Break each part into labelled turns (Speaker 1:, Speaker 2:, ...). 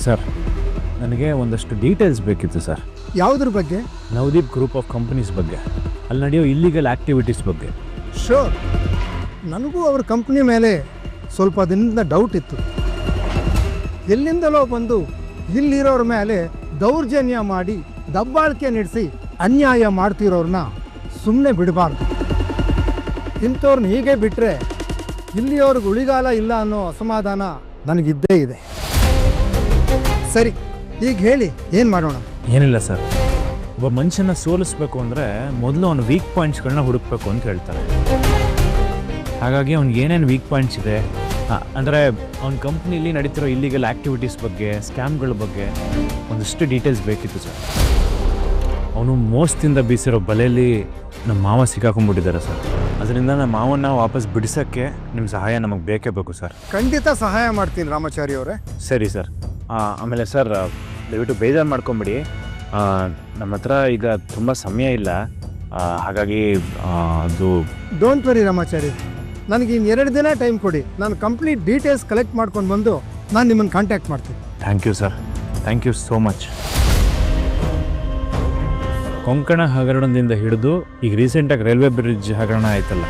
Speaker 1: Sir, ನನಗೆ ಒಂದಷ್ಟು details ಬೇಕಿತ್ತು ಸರ್.
Speaker 2: ಯಾವುದ್ರ ಬಗ್ಗೆ?
Speaker 1: ನವದೀಪ್ ಗ್ರೂಪ್ ಆಫ್ ಕಂಪನೀಸ್ ಬಗ್ಗೆ, ಅಲ್ಲಿ ನಡೆಯೋ ಇಲ್ಲಿಗಲ್ ಆ್ಯಕ್ಟಿವಿಟೀಸ್ ಬಗ್ಗೆ.
Speaker 2: ಶೋರ್, ನನಗೂ ಅವ್ರ ಕಂಪ್ನಿ ಮೇಲೆ ಸ್ವಲ್ಪ ದಿನದಿಂದ ಡೌಟ್ ಇತ್ತು. ಎಲ್ಲಿಂದಲೋ ಬಂದು ಇಲ್ಲಿರೋರ ಮೇಲೆ ದೌರ್ಜನ್ಯ ಮಾಡಿ ದಬ್ಬಾಳಿಕೆ ನಡೆಸಿ ಅನ್ಯಾಯ ಮಾಡ್ತಿರೋರನ್ನ ಸುಮ್ಮನೆ ಬಿಡಬಾರ್ದು. ಇಂಥವ್ರನ್ನ ಹೀಗೆ ಬಿಟ್ಟರೆ ಇಲ್ಲಿಯವ್ರಿಗೆ ಉಳಿಗಾಲ ಇಲ್ಲ ಅನ್ನೋ ಅಸಮಾಧಾನ ನನಗಿದ್ದೇ ಇದೆ. ಸರಿ, ಈಗ ಹೇಳಿ, ಏನು ಮಾಡೋಣ?
Speaker 1: ಏನಿಲ್ಲ ಸರ್, ಒಬ್ಬ ಮನುಷ್ಯನ ಸೋಲಿಸ್ಬೇಕು ಅಂದರೆ ಮೊದಲು ಅವನ ವೀಕ್ ಪಾಯಿಂಟ್ಸ್ಗಳನ್ನ ಹುಡುಕ್ಬೇಕು ಅಂತ ಹೇಳ್ತಾರೆ. ಹಾಗಾಗಿ ಅವ್ನಿಗೆ ಏನೇನು ವೀಕ್ ಪಾಯಿಂಟ್ಸ್ ಇದೆ, ಅಂದರೆ ಅವ್ನ ಕಂಪ್ನಿಲಿ ನಡೀತಿರೋ ಇಲ್ಲಿಗಲ್ ಆ್ಯಕ್ಟಿವಿಟೀಸ್ ಬಗ್ಗೆ, ಸ್ಕ್ಯಾಮ್ಗಳ ಬಗ್ಗೆ ಒಂದಷ್ಟು ಡೀಟೇಲ್ಸ್ ಬೇಕಿತ್ತು ಸರ್. ಅವನು ಮೋಸದಿಂದ ಬೀಸಿರೋ ಬಲೆಯಲ್ಲಿ ನಮ್ಮ ಮಾವ ಸಿಕ್ಕಾಕೊಂಡ್ಬಿಟ್ಟಿದ್ದಾರೆ ಸರ್. ಅದರಿಂದ ನಮ್ಮ ಮಾವನ್ನ ವಾಪಸ್ ಬಿಡಿಸೋಕ್ಕೆ ನಿಮ್ಮ ಸಹಾಯ ನಮಗೆ ಬೇಕೇ ಬೇಕು ಸರ್.
Speaker 2: ಖಂಡಿತ ಸಹಾಯ ಮಾಡ್ತೀನಿ ರಾಮಾಚಾರಿ ಅವರೇ.
Speaker 1: ಸರಿ ಸರ್. ಆಮೇಲೆ ಸರ್, ದಯವಿಟ್ಟು ಬೇಜಾರು ಮಾಡ್ಕೊಂಬಿಡಿ. ನಮ್ಮ ಹತ್ರ ಈಗ ತುಂಬ ಸಮಯ ಇಲ್ಲ, ಹಾಗಾಗಿ ಅದು...
Speaker 2: ಡೋಂಟ್ ವರಿ ರಾಮಾಚಾರಿ, ನನಗೆ ಇನ್ನು 2 ದಿನ ಟೈಮ್ ಕೊಡಿ. ನಾನು ಕಂಪ್ಲೀಟ್ ಡೀಟೇಲ್ಸ್ ಕಲೆಕ್ಟ್ ಮಾಡ್ಕೊಂಡು ಬಂದು ನಾನು ನಿಮ್ಮನ್ನು ಕಾಂಟ್ಯಾಕ್ಟ್ ಮಾಡ್ತೀನಿ.
Speaker 1: Thank you sir, thank you so much. Konkan ಹಗರಣದಿಂದ ಹಿಡಿದು ಈಗ ರೀಸೆಂಟಾಗಿ ರೈಲ್ವೆ ಬ್ರಿಡ್ಜ್ ಹಗರಣ ಆಯ್ತಲ್ಲ,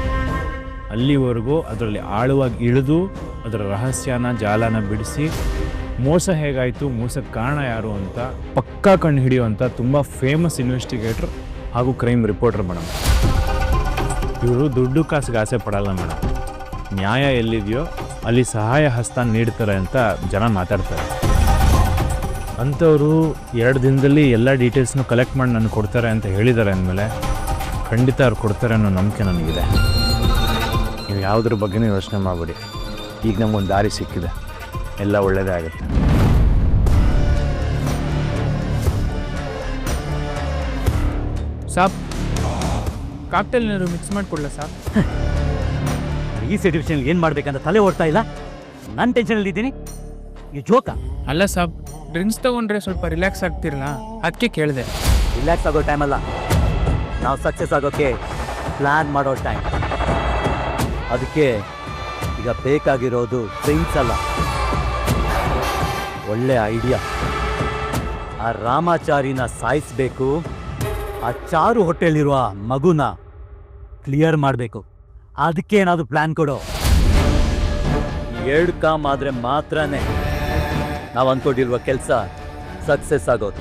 Speaker 1: ಅಲ್ಲಿವರೆಗೂ ಅದರಲ್ಲಿ ಆಳವಾಗಿ ಇಳಿದು ಅದರ ರಹಸ್ಯನ ಜಾಲನ ಬಿಡಿಸಿ ಮೋಸ ಹೇಗಾಯಿತು, ಮೋಸಕ್ಕೆ ಕಾರಣ ಯಾರು ಅಂತ ಪಕ್ಕಾ ಕಂಡು ಹಿಡಿಯುವಂಥ ತುಂಬ ಫೇಮಸ್ ಇನ್ವೆಸ್ಟಿಗೇಟರ್ ಹಾಗೂ ಕ್ರೈಮ್ ರಿಪೋರ್ಟರ್ ಮೇಡಮ್. ಇವರು ದುಡ್ಡು ಕಾಸಿಗೆ ಆಸೆ ಪಡಲ್ಲ ಮೇಡಮ್. ನ್ಯಾಯ ಎಲ್ಲಿದೆಯೋ ಅಲ್ಲಿ ಸಹಾಯ ಹಸ್ತ ನೀಡ್ತಾರೆ ಅಂತ ಜನ ಮಾತಾಡ್ತಾರೆ. ಅಂಥವರು 2 ದಿನದಲ್ಲಿ ಎಲ್ಲ ಡೀಟೇಲ್ಸ್ನು ಕಲೆಕ್ಟ್ ಮಾಡಿ ನನಗೆ ಕೊಡ್ತಾರೆ ಅಂತ ಹೇಳಿದ್ದಾರೆ ಅಂದಮೇಲೆ ಖಂಡಿತ ಅವ್ರು ಕೊಡ್ತಾರೆ ಅನ್ನೋ ನಂಬಿಕೆ ನನಗಿದೆ. ನೀವು ಯಾವುದ್ರ ಬಗ್ಗೆನೂ ಯೋಚನೆ ಮಾಡಬೇಡಿ. ಈಗ ನಮಗೊಂದು ದಾರಿ ಸಿಕ್ಕಿದೆ, ಎಲ್ಲ ಒಳ್ಳೆಯದೇ ಆಗುತ್ತೆ.
Speaker 3: ಸಾಬ್, ಕಾಕ್ಟೇಲ್ ನೀರು ಮಿಕ್ಸ್ ಮಾಡಿಕೊಡ್ಲ ಸಾಬ್?
Speaker 4: ಈ ಸಿಚುವೇಶನ್ ಏನು ಮಾಡ್ಬೇಕಂತ ತಲೆ ಓಡ್ತಾ ಇಲ್ಲ. ನಾನು ಟೆನ್ಷನಲ್ಲಿ ಇದ್ದೀನಿ. ಈ ಜೋಕ
Speaker 3: ಅಲ್ಲ ಸಾಬ್, ಡ್ರಿಂಕ್ಸ್ ತಗೊಂಡ್ರೆ ಸ್ವಲ್ಪ ರಿಲ್ಯಾಕ್ಸ್ ಆಗ್ತಿರಲ್ಲ, ಅದಕ್ಕೆ ಕೇಳಿದೆ.
Speaker 4: ರಿಲ್ಯಾಕ್ಸ್ ಆಗೋ ಟೈಮ್ ಅಲ್ಲ, ನಾವು ಸಕ್ಸಸ್ ಆಗೋಕ್ಕೆ ಪ್ಲ್ಯಾನ್ ಮಾಡೋ ಟೈಮ್. ಅದಕ್ಕೆ ಈಗ ಬೇಕಾಗಿರೋದು ಡ್ರಿಂಕ್ಸ್ ಅಲ್ಲ, ಒಳ್ಳೆ ಐಡಿಯಾ. ಆ ರಾಮಾಚಾರಿನ ಸಾಯಿಸಬೇಕು, ಆ ಚಾರು ಹೊಟ್ಟೆಲಿರುವ ಮಗುನ ಕ್ಲಿಯರ್ ಮಾಡಬೇಕು. ಅದಕ್ಕೆ ಏನಾದರೂ ಪ್ಲ್ಯಾನ್ ಕೊಡೋ. 2 ಕಾಮ್ ಆದರೆ ಮಾತ್ರನೇ ನಾವು ಅಂದ್ಕೊಂಡಿರುವ ಕೆಲಸ ಸಕ್ಸಸ್ ಆಗೋದು.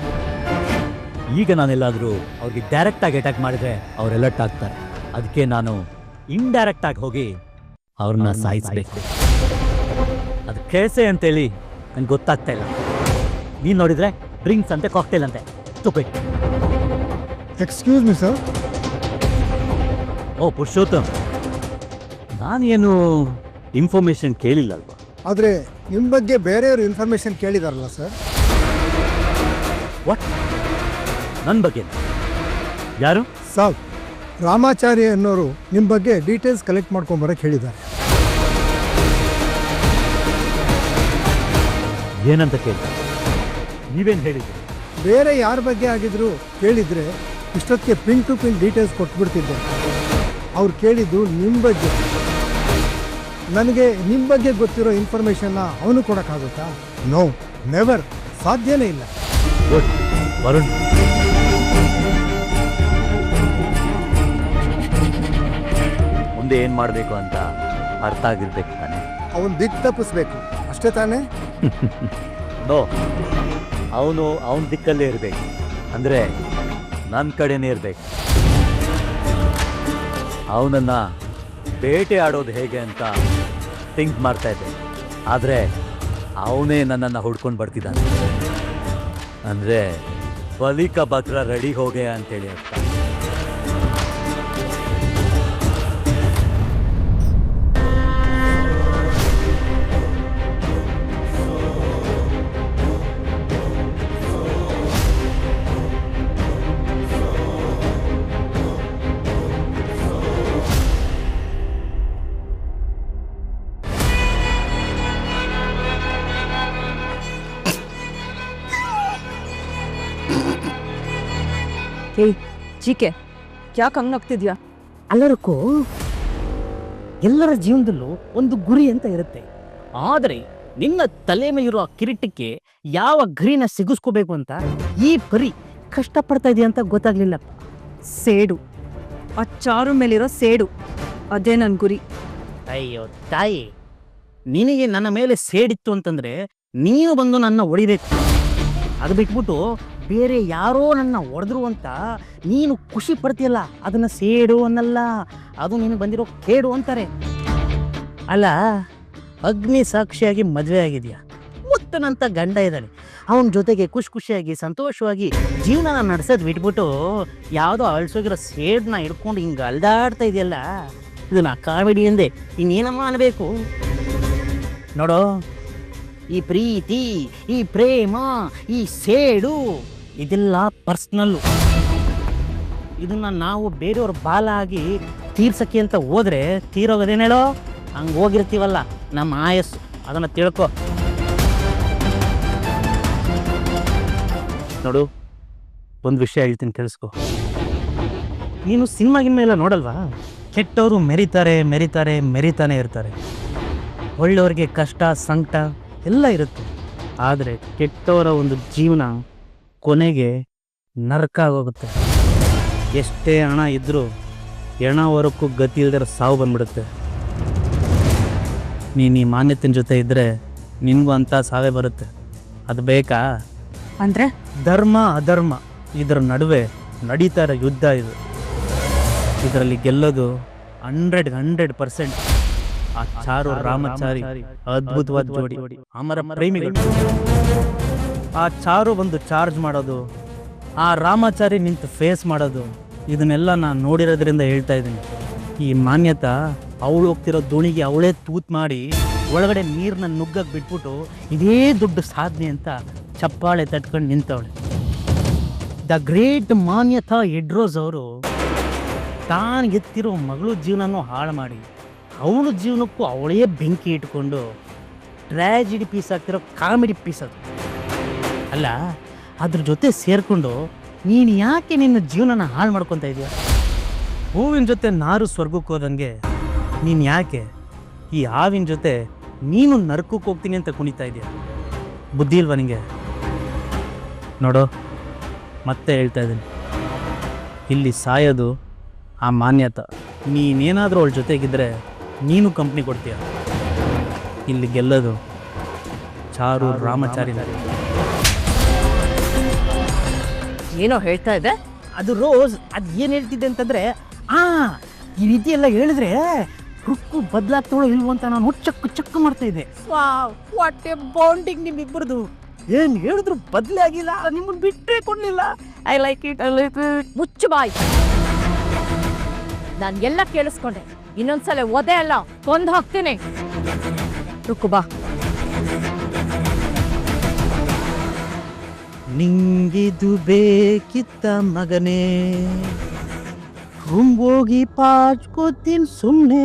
Speaker 4: ಈಗ ನಾನೆಲ್ಲಾದರೂ ಅವ್ರಿಗೆ ಡೈರೆಕ್ಟಾಗಿ ಅಟ್ಯಾಕ್ ಮಾಡಿದರೆ ಅವ್ರು ಎಲರ್ಟ್ ಆಗ್ತಾರೆ. ಅದಕ್ಕೆ ನಾನು ಇಂಡೈರೆಕ್ಟಾಗಿ ಹೋಗಿ ಅವ್ರನ್ನ ಸಾಯಿಸಬೇಕು. ಅದು ಕೇಸೆ ಅಂತೇಳಿ ನನಗೆ ಗೊತ್ತಾಗ್ತಾ ಇಲ್ಲ. ನೀನು ನೋಡಿದರೆ ಡ್ರಿಂಕ್ಸ್ ಅಂತೆ, ಕಾಕ್ಟೇಲ್ ಅಂತೆ. ತುಪ್ಪೆ.
Speaker 2: Excuse me sir.
Speaker 4: ಓ ಪುರುಷೋತ್ತಮ್, ನಾನೇನು ಇನ್ಫಾರ್ಮೇಷನ್ ಕೇಳಿಲ್ಲ ಅಲ್ವಾ?
Speaker 2: ಆದರೆ ನಿಮ್ಮ ಬಗ್ಗೆ ಬೇರೆಯವರು ಇನ್ಫಾರ್ಮೇಷನ್ ಕೇಳಿದಾರಲ್ಲ ಸರ್?
Speaker 4: ವಾಟ್? ನನ್ನ ಬಗ್ಗೆ ಯಾರು?
Speaker 2: ಸಾಬ್, ರಾಮಾಚಾರಿ ಅನ್ನೋರು ನಿಮ್ಮ ಬಗ್ಗೆ ಡೀಟೇಲ್ಸ್ ಕಲೆಕ್ಟ್ ಮಾಡ್ಕೊಂಬರಕ್ಕೆ ಹೇಳಿದ್ದಾರೆ.
Speaker 4: ಏನಂತ ಕೇಳಿದ? ನೀವೇನು ಹೇಳಿದ್ರಿ?
Speaker 2: ಬೇರೆ ಯಾರ ಬಗ್ಗೆ ಆಗಿದ್ರು ಕೇಳಿದರೆ ಇಷ್ಟೊತ್ತಿಗೆ ಪಿನ್ ಟು ಪಿನ್ ಡೀಟೇಲ್ಸ್ ಕೊಟ್ಬಿಡ್ತಿದ್ದೆ. ಅವ್ರು ಕೇಳಿದ್ದು ನಿಮ್ಮ ಬಗ್ಗೆ. ನನಗೆ ನಿಮ್ಮ ಬಗ್ಗೆ ಗೊತ್ತಿರೋ ಇನ್ಫಾರ್ಮೇಷನ್ನ ಅವನು ಕೊಡೋಕ್ಕಾಗುತ್ತಾ? ನೋ, ನೆವರ್, ಸಾಧ್ಯನೇ ಇಲ್ಲ.
Speaker 4: ಗುಡ್ ವರುಣ್, ಮುಂದೆ ಏನು ಮಾಡಬೇಕು ಅಂತ ಅರ್ಥ ಆಗಿರ್ಬೇಕು ತಾನೆ?
Speaker 2: ಅವನು ದಿಕ್ಕು ತಪ್ಪಿಸ್ಬೇಕು, ಅಷ್ಟೇ ತಾನೇ?
Speaker 4: ನೋ, ಅವನ ದಿಕ್ಕಲ್ಲೇ ಇರಬೇಕು. ಅಂದರೆ ನನ್ನ ಕಡೆನೇ ಇರಬೇಕು. ಅವನನ್ನು ಬೇಟೆ ಆಡೋದು ಹೇಗೆ ಅಂತ ಥಿಂಕ್ ಮಾಡ್ತಾ ಇದ್ದೆ. ಆದರೆ ಅವನೇ ನನ್ನನ್ನು ಹುಡ್ಕೊಂಡು ಬರ್ತಿದ್ದಾನೆ. ಅಂದರೆ ಬಲಿಕ ಬಕ್ರ ರೆಡಿ ಹೋಗೆ ಅಂತೇಳಿ ಅರ್ಥ.
Speaker 5: ಏಯ್ ಚೀಕೆ, ಯಾಕೆ ಹಂಗೆ ನಗ್ತಿದ್ಯಾ?
Speaker 6: ಎಲ್ಲರಿಗೂ ಎಲ್ಲರ ಜೀವನದಲ್ಲೂ ಒಂದು ಗುರಿ ಅಂತ ಇರುತ್ತೆ. ಆದರೆ ನಿನ್ನ ತಲೆ ಮೇಲಿರೋ ಆ ಕಿರೀಟಕ್ಕೆ ಯಾವ ಗರಿನ ಸಿಗಿಸ್ಕೋಬೇಕು ಅಂತ ಈ ಪರಿ ಕಷ್ಟಪಡ್ತಾ ಇದೆಯಾ ಅಂತ ಗೊತ್ತಾಗ್ಲಿಲ್ಲ.
Speaker 5: ಸೇಡು, ಆ ಚಾರು ಮೇಲಿರೋ ಸೇಡು, ಅದೇ ನನ್ನ ಗುರಿ.
Speaker 6: ಅಯ್ಯೋ ತಾಯಿ, ನಿನಗೆ ನನ್ನ ಮೇಲೆ ಸೇಡಿತ್ತು ಅಂತಂದ್ರೆ ನೀನು ಬಂದು ನನ್ನ ಹೊಡಿಬೇಕು. ಅದು ಬಿಟ್ಬಿಟ್ಟು ಬೇರೆ ಯಾರೋ ನನ್ನ ಹೊಡೆದ್ರು ಅಂತ ನೀನು ಖುಷಿ ಪಡ್ತೀಯಲ್ಲ, ಅದನ್ನ ಸೇಡು ಅನ್ನಲ್ಲ, ಅದು ನಿನಗೆ ಬಂದಿರೋ ಕೇಡು ಅಂತಾರೆ. ಅಲ್ಲ, ಅಗ್ನಿ ಸಾಕ್ಷಿಯಾಗಿ ಮದುವೆ ಆಗಿದ್ಯಾ, ಮುತ್ತನಂತ ಗಂಡ ಇದ್ದಾನೆ, ಅವನ ಜೊತೆಗೆ ಖುಷಿಯಾಗಿ ಸಂತೋಷವಾಗಿ ಜೀವನ ನಡೆಸೋದು ಬಿಟ್ಬಿಟ್ಟು ಯಾವುದೋ ಅಳ್ಸೋಗಿರೋ ಸೇಡನ್ನ ಹಿಡ್ಕೊಂಡು ಹಿಂಗೆ ಅಲ್ದಾಡ್ತಾ ಇದೆಯಲ್ಲ, ಇದನ್ನ ಕಾಮಿಡಿ ಎಂದೆ ಇನ್ನೇನಮ್ಮ ಅನ್ಬೇಕು? ನೋಡೋ, ಈ ಪ್ರೀತಿ, ಈ ಪ್ರೇಮ, ಈ ಸೇಡು ಇದೆಲ್ಲ ಪರ್ಸ್ನಲ್ಲು. ಇದನ್ನ ನಾವು ಬೇರೆಯವ್ರ ಬಾಲ ಆಗಿ ತೀರ್ಸಕ್ಕೆ ಅಂತ ಹೋದ್ರೆ ತೀರೋಗೋದೇನೇಳೋ, ಹಂಗೆ ಹೋಗಿರ್ತೀವಲ್ಲ ನಮ್ಮ ಆಯಸ್ಸು, ಅದನ್ನು ತಿಳ್ಕೊ. ನೋಡು, ಒಂದು ವಿಷಯ ಹೇಳ್ತೀನಿ, ಕೇಳಿಸ್ಕೊ. ನೀನು ಸಿನಿಮಾಗಿನ್ಮೇಲೆ ನೋಡಲ್ವಾ, ಕೆಟ್ಟವರು ಮೆರಿತಾನೆ ಇರ್ತಾರೆ. ಒಳ್ಳೆಯವ್ರಿಗೆ ಕಷ್ಟ ಸಂಕಟ ಎಲ್ಲ ಇರುತ್ತೆ. ಆದರೆ ಕೆಟ್ಟವರ ಒಂದು ಜೀವನ ಕೊನೆಗೆ ನರಕ ಆಗೋಗುತ್ತೆ. ಎಷ್ಟೇ ಹಣ ಇದ್ದರೂ ಹೆಣ ಹೊರಕ್ಕೂ ಗತಿ ಇಲ್ದಿರೋ ಸಾವು ಬಂದ್ಬಿಡುತ್ತೆ. ನೀನು ಈ ಮಾನ್ಯತೆಯ ಜೊತೆ ಇದ್ದರೆ ನಿನಗೂ ಅಂತ ಸಾವೇ ಬರುತ್ತೆ. ಅದು ಬೇಕಾ?
Speaker 5: ಅಂದ್ರೆ
Speaker 6: ಧರ್ಮ ಅಧರ್ಮ ಇದರ ನಡುವೆ ನಡೀತಾ ಇರೋ ಯುದ್ಧ ಇದು. ಇದರಲ್ಲಿ ಗೆಲ್ಲೋದು 100% ಆ ಚಾರು ರಾಮಚಾರಿ ಅದ್ಭುತವಾದ ಜೋಡಿ, ಅಮರ ಪ್ರೇಮಿಗಳು. ಆ ಚಾರು ಬಂದು ಚಾರ್ಜ್ ಮಾಡೋದು, ಆ ರಾಮಚಾರಿ ನಿಂತು ಫೇಸ್ ಮಾಡೋದು, ಇದನ್ನೆಲ್ಲ ನಾನು ನೋಡಿರೋದ್ರಿಂದ ಹೇಳ್ತಾ ಇದ್ದೀನಿ. ಈ ಮಾನ್ಯತ ಅವಳು ಹೋಗ್ತಿರೋ ದೋಣಿಗೆ ಅವಳೇ ತೂತ್ ಮಾಡಿ ಒಳಗಡೆ ನೀರನ್ನ ನುಗ್ಗಕ್ಕೆ ಬಿಟ್ಬಿಟ್ಟು ಇದೇ ದೊಡ್ಡ ಸಾಧನೆ ಅಂತ ಚಪ್ಪಾಳೆ ತಟ್ಕೊಂಡು ನಿಂತವಳೆ. ದ ಗ್ರೇಟ್ ಮಾನ್ಯತಾ ಎಡ್ರೋಸ್ ಅವರು ತಾನು ಎತ್ತಿರೋ ಮಗಳು ಜೀವನನೂ ಹಾಳು ಮಾಡಿ ಅವಳ ಜೀವನಕ್ಕೂ ಅವಳೇ ಬೆಂಕಿ ಇಟ್ಕೊಂಡು ಟ್ರ್ಯಾಜಿಡಿ ಪೀಸ್ ಆಗ್ತಿರೋ ಕಾಮಿಡಿ ಪೀಸ್ ಅದು ಅಲ್ಲ. ಅದ್ರ ಜೊತೆ ಸೇರಿಕೊಂಡು ನೀನು ಯಾಕೆ ನಿನ್ನ ಜೀವನನ ಹಾಳು ಮಾಡ್ಕೊತಾ ಇದೆಯಾ? ಹೂವಿನ ಜೊತೆ ನಾರು ಸ್ವರ್ಗಕ್ಕೆ ಹೋದಂಗೆ ನೀನು ಯಾಕೆ ಈ ಹಾವಿನ ಜೊತೆ ನೀನು ನರಕಕ್ಕೆ ಹೋಗ್ತೀನಿ ಅಂತ ಕುಣಿತಾ ಇದೆಯಾ? ಬುದ್ಧಿ ಇಲ್ವಾ ನಿಂಗೆ? ನೋಡೋ, ಮತ್ತೆ ಹೇಳ್ತಾ ಇದ್ದೀನಿ, ಇಲ್ಲಿ ಸಾಯೋದು ಆ ಮಾನ್ಯತ. ನೀನೇನಾದರೂ ಅವಳ ಜೊತೆಗಿದ್ರೆ ನೀನು ಕಂಪ್ನಿ ಕೊಡ್ತೀಯ. ಇಲ್ಲಿ ಗೆಲ್ಲೋದು ಚಾರು ರಾಮಚಾರಿ.
Speaker 5: ಏನೋ ಹೇಳ್ತಾ ಇದೆ
Speaker 6: ಅದು ರೋಸ್. ಅದು ಏನು ಹೇಳ್ತಿದ್ದೆ ಅಂತಂದರೆ, ಈ ರೀತಿ ಎಲ್ಲ ಹೇಳಿದ್ರೆ ರುಕ್ಕು ಬದಲಾಗ್ತಾಳೋ ಇಲ್ವೋ ಅಂತ ನಾನು ಚಕ್ಕು ಮಾಡ್ತಾ ಇದ್ದೆ. ವಾಟ್ ಎ ಬಾಂಡಿಂಗ್ ನಿಮ್ಮಿಬ್ಬರದು. ಏನು ಹೇಳಿದ್ರು ಬದಲೇ ಆಗಿಲ್ಲ, ನಿಮ್ಮನ್ನು ಬಿಟ್ಟೇ ಕೊಡಲಿಲ್ಲ. I like it.
Speaker 5: ಮುಚ್ಚು ಬಾಯ್. ನಾನು ಎಲ್ಲ ಕೇಳಿಸ್ಕೊಂಡೆ. ಇನ್ನೊಂದ್ಸಲ ಒದೆ ಅಲ್ಲ ಕೊಂದು ಹಾಕ್ತೀನಿ. ರುಕ್ಕು ಬಾ.
Speaker 6: ನಿಂಗಿದು ಬೇಕಿತ್ತ ಮಗನೇ, ಹೋಗಿ ಪಾಚ್ಕೋತೀನಿ ಸುಮ್ಮನೆ.